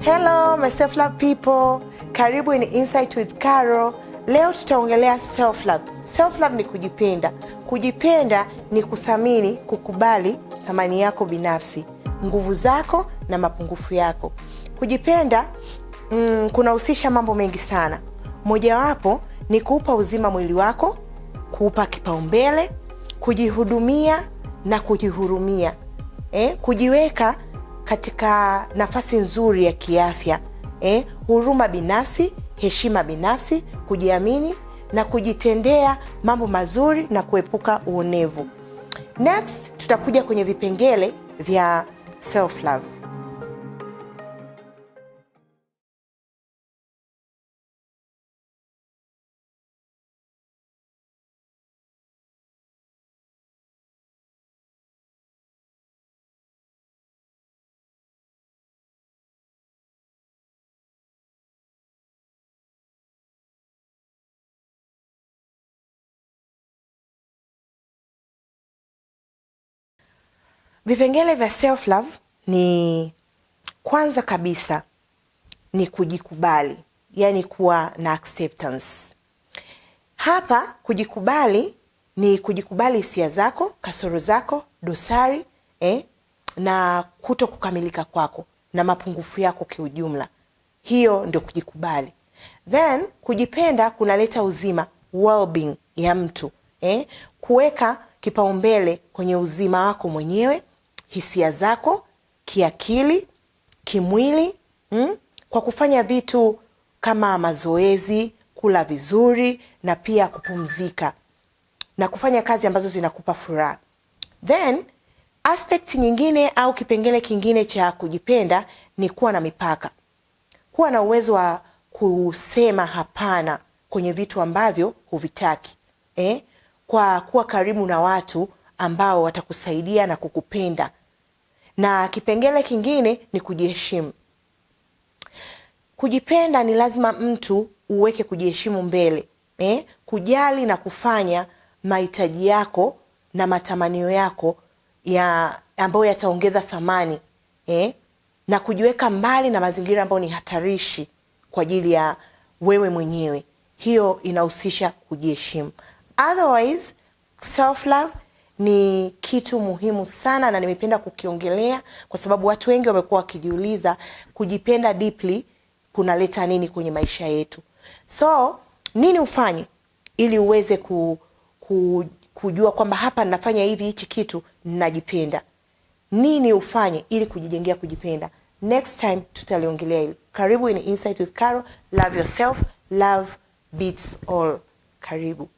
Hello my self love people, karibu in Insight with Carol. Leo tutaongelea self love. Self love ni kujipenda. Kujipenda ni kuthamini, kukubali thamani yako binafsi, nguvu zako na mapungufu yako. Kujipenda kunahusisha mambo mengi sana. Mojawapo ni kuupa uzima mwili wako, kuupa kipaumbele, kujihudumia na kujihurumia. Kujiweka katika nafasi nzuri ya kiafya, huruma binafsi, heshima binafsi, kujiamini na kujitendea mambo mazuri na kuepuka uonevu. Next, tutakuja kwenye vipengele vya self love. Vipengele vya self love ni, kwanza kabisa ni kujikubali, yani kuwa na acceptance. Hapa kujikubali ni kujikubali hisia zako, kasoro zako, dosari, na kuto kukamilika kwako na mapungufu yako kiujumla. Hiyo ndio kujikubali. Then kujipenda kunaleta uzima, well-being ya mtu, kuweka kipaumbele kwenye uzima wako mwenyewe, hisia zako, kiakili, kimwili, kwa kufanya vitu kama mazoezi, kula vizuri na pia kupumzika na kufanya kazi ambazo zinakupa furaha. Then aspect nyingine au kipengele kingine cha kujipenda ni kuwa na mipaka. Kuwa na uwezo wa kusema hapana kwenye vitu ambavyo huvitaki, kwa kuwa karibu na watu ambao watakusaidia na kukupenda. Na kipengele kingine ni kujiheshimu. Kujipenda ni lazima mtu uweke kujiheshimu mbele, kujali na kufanya mahitaji yako na matamanio yako ambayo yataongeza thamani, na kujiweka mbali na mazingira ambayo ni hatarishi kwa ajili ya wewe mwenyewe. Hiyo inahusisha kujiheshimu. Otherwise, self love ni kitu muhimu sana na nimependa kukiongelea kwa sababu watu wengi wamekuwa wakijiuliza kujipenda deeply kunaleta nini kwenye maisha yetu. So, nini ufanye ili uweze kujua kwamba hapa ninafanya hichi kitu ninajipenda. Nini ufanye ili kujijengea kujipenda? Next time tutaliongelea hili. Karibu in Insight with Carol. Love yourself, love beats all. Karibu.